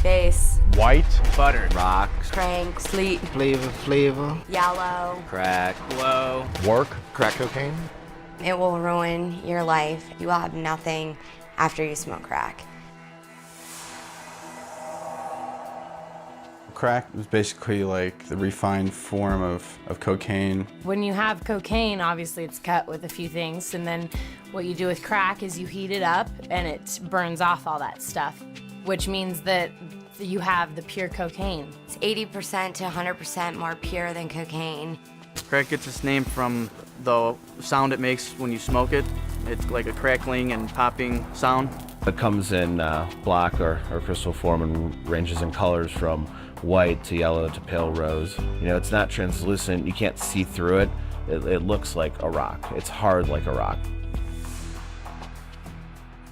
Bass. White. Butter. Rock. Crank. Sleep. Flavor. Yellow. Crack. Blow. Work. Crack cocaine? It will ruin your life. You will have nothing after you smoke crack. Crack is basically like the refined form of cocaine. When you have cocaine, obviously it's cut with a few things, and then what you do with crack is you heat it up and it burns off all that stuff, which means that you have the pure cocaine. It's 80% to 100% more pure than cocaine. Crack gets its name from the sound it makes when you smoke it. It's like a crackling and popping sound. It comes in black or crystal form and ranges in colors from white to yellow to pale rose. You know, it's not translucent. You can't see through it. It looks like a rock. It's hard like a rock.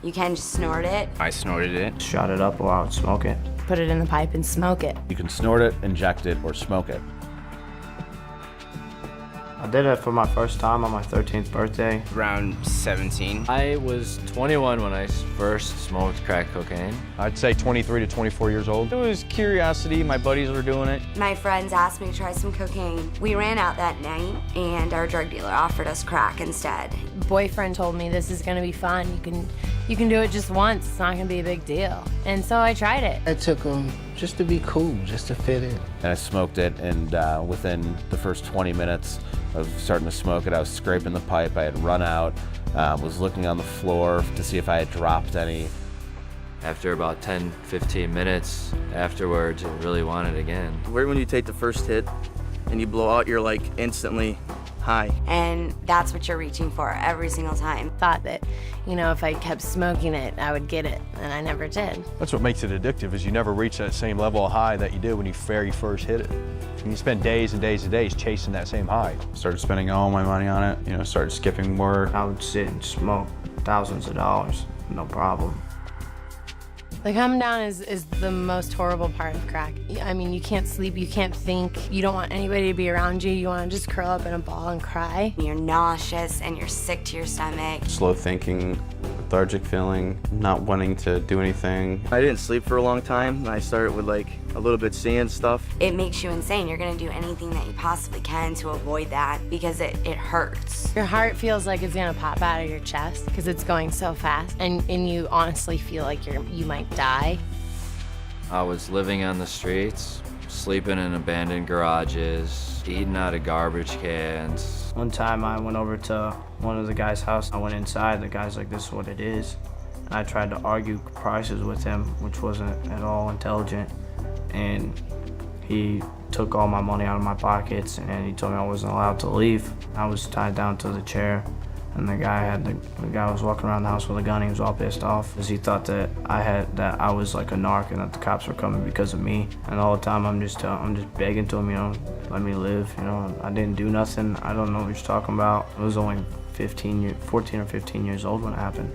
You can just snort it. I snorted it. Shot it up while I would smoke it. Put it in the pipe and smoke it. You can snort it, inject it, or smoke it. I did it for my first time on my 13th birthday. Around 17. I was 21 when I first smoked crack cocaine. I'd say 23 to 24 years old. It was curiosity. My buddies were doing it. My friends asked me to try some cocaine. We ran out that night, and our drug dealer offered us crack instead. Boyfriend told me this is gonna be fun. You can do it just once. It's not gonna be a big deal. And so I tried it. I took them just to be cool, just to fit in. And I smoked it, and within the first 20 minutes of starting to smoke it, I was scraping the pipe. I had run out, was looking on the floor to see if I had dropped any. After about 10, 15 minutes afterwards, I really wanted it again. Right when you take the first hit and you blow out, you're like instantly high. And that's what you're reaching for every single time. Thought that, you know, if I kept smoking it, I would get it, and I never did. That's what makes it addictive, is you never reach that same level of high that you did when you very first hit it. And you spend days and days and days chasing that same high. Started spending all my money on it, you know, started skipping work. I would sit and smoke thousands of dollars, no problem. The come down is the most horrible part of crack. I mean, you can't sleep, you can't think, you don't want anybody to be around you, you want to just curl up in a ball and cry. You're nauseous and you're sick to your stomach. Slow thinking, lethargic feeling, not wanting to do anything. I didn't sleep for a long time, and I started with like a little bit seeing stuff. It makes you insane. You're gonna do anything that you possibly can to avoid that because it hurts. Your heart feels like it's gonna pop out of your chest because it's going so fast, and you honestly feel like you might die. I was living on the streets, sleeping in abandoned garages, eating out of garbage cans. One time I went over to one of the guys' house. I went inside, the guy's like, this is what it is. And I tried to argue prices with him, which wasn't at all intelligent. And he took all my money out of my pockets and he told me I wasn't allowed to leave. I was tied down to the chair, and the guy was walking around the house with a gun. He was all pissed off because he thought that I was like a narc and that the cops were coming because of me. And all the time I'm just begging to him, you know, let me live. You know, I didn't do nothing. I don't know what you're talking about. I was only 14 or 15 years old when it happened.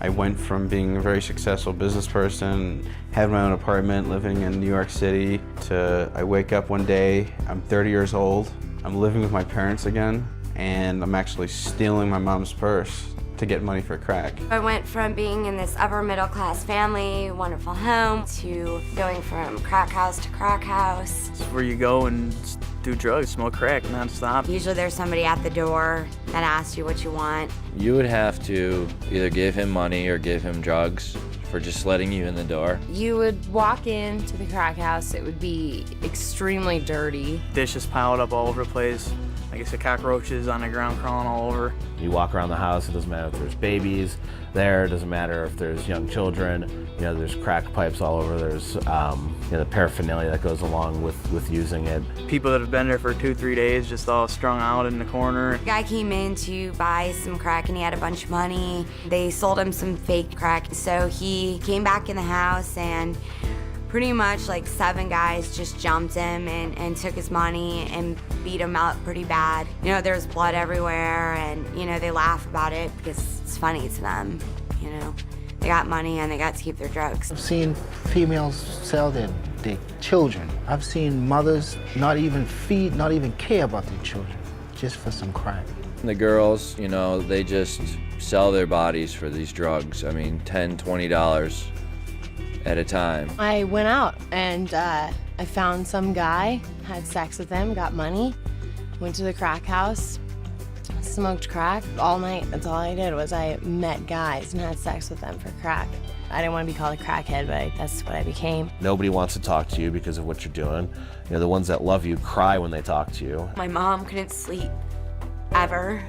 I went from being a very successful business person, had my own apartment living in New York City, to I wake up one day, I'm 30 years old, I'm living with my parents again, and I'm actually stealing my mom's purse to get money for crack. I went from being in this upper middle class family, wonderful home, to going from crack house to crack house. It's where you go and do drugs, smoke crack nonstop. Usually there's somebody at the door that asks you what you want. You would have to either give him money or give him drugs for just letting you in the door. You would walk into the crack house, it would be extremely dirty. Dishes piled up all over the place. Like I said, cockroaches on the ground crawling all over. You walk around the house, it doesn't matter if there's babies there, it doesn't matter if there's young children, you know, there's crack pipes all over, there's you know, the paraphernalia that goes along with using it. People that have been there for 2-3 days just all strung out in the corner. A guy came in to buy some crack and he had a bunch of money. They sold him some fake crack. So he came back in the house and pretty much like 7 guys just jumped him and took his money and beat him up pretty bad. You know, there's blood everywhere and, you know, they laugh about it because it's funny to them, you know. They got money and they got to keep their drugs. I've seen females sell their children. I've seen mothers not even care about their children, just for some crack. The girls, you know, they just sell their bodies for these drugs. I mean, $10, $20. at a time. I went out and I found some guy, had sex with him, got money, went to the crack house, smoked crack all night. That's all I did was I met guys and had sex with them for crack. I didn't want to be called a crackhead, but that's what I became. Nobody wants to talk to you because of what you're doing. You know, the ones that love you cry when they talk to you. My mom couldn't sleep ever.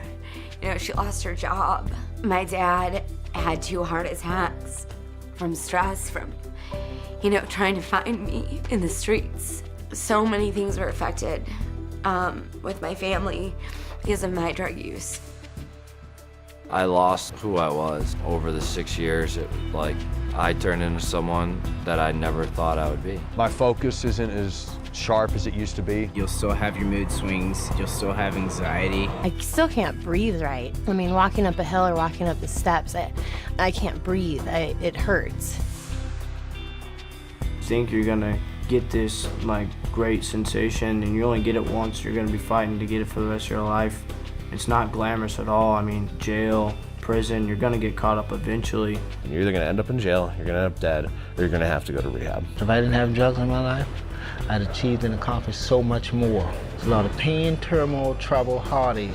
You know, she lost her job. My dad had 2 heart attacks from stress, from, you know, trying to find me in the streets. So many things were affected with my family because of my drug use. I lost who I was over the 6 years. I turned into someone that I never thought I would be. My focus isn't as sharp as it used to be. You'll still have your mood swings. You'll still have anxiety. I still can't breathe right. I mean, walking up a hill or walking up the steps, I can't breathe. It hurts. Think you're gonna get this like great sensation, and you only get it once. You're gonna be fighting to get it for the rest of your life. It's not glamorous at all. I mean, jail, prison, you're gonna get caught up eventually. You're either gonna end up in jail, you're gonna end up dead, or you're gonna have to go to rehab. If I didn't have drugs in my life, I'd achieved and accomplished so much more. It's a lot of pain, turmoil, trouble, heartache,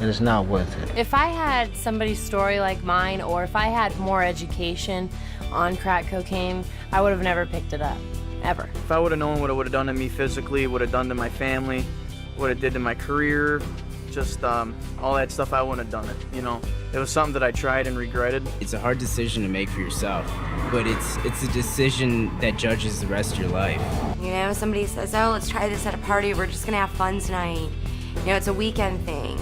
and it's not worth it. If I had somebody's story like mine, or if I had more education on crack cocaine, I would have never picked it up, ever. If I would have known what it would have done to me physically, would have done to my family, what it did to my career, just all that stuff, I wouldn't have done it, you know. It was something that I tried and regretted. It's a hard decision to make for yourself, but it's a decision that judges the rest of your life. You know, somebody says, oh, let's try this at a party. We're just gonna have fun tonight. You know, it's a weekend thing.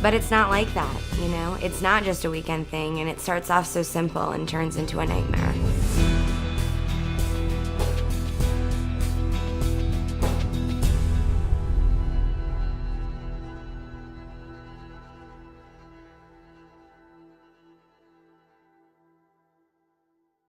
But it's not like that, you know? It's not just a weekend thing, and it starts off so simple and turns into a nightmare.